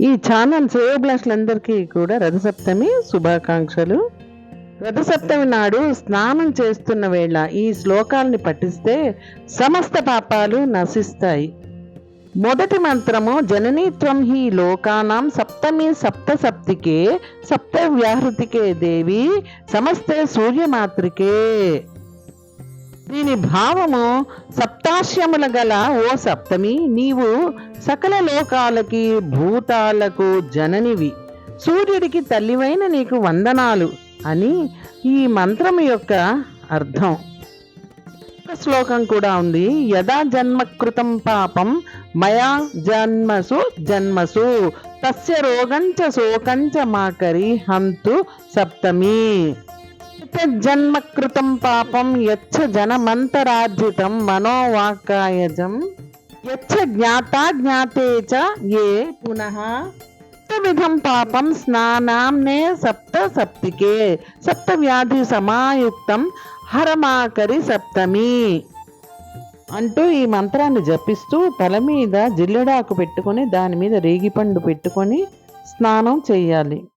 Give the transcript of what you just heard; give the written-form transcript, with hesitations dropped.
ఈ ఛానల్ శ్రేయోభిలాషులందరికీ కూడా రథసప్తమి శుభాకాంక్షలు. రథసప్తమి నాడు స్నానం చేస్తున్న వేళ ఈ శ్లోకాల్ని పఠిస్తే సమస్త పాపాలు నశిస్తాయి. మొదటి మంత్రము జననీత్వం హి లోకానాం సప్తమి సప్త సప్తికే సప్త వ్యాహృతికే దేవి సమస్తే సూర్యమాత్రికే. దీని భావము సప్తాశ్యముల గల ఓ సప్తమి, నీవు సకల లోకాలకి భూతాలకు జననివి, సూర్యుడికి తల్లివైన నీకు వందనాలు అని ఈ మంత్రం యొక్క అర్థం. ఒక శ్లోకం కూడా ఉంది, యదా జన్మకృతం పాపం మయా జన్మసు జన్మసు తస్య రోగంచ శోకంచ మాకరి హంతు సప్తమి. జన్మకృతం పాపం యచ్చ జనమంతరార్జితం మనోవాకాయజం యచ్చ జ్ఞాతా జ్ఞాతే చ ఏ పునః విధం పాపం స్నానాంనే సప్త సప్తికే సప్త వ్యాధి సమాయుక్తం హరమాకరి సప్తమి అంటూ ఈ మంత్రాన్ని జపిస్తూ తల మీద జిల్లెడాకు పెట్టుకొని దాని మీద రేగిపండు పెట్టుకొని స్నానం చేయాలి.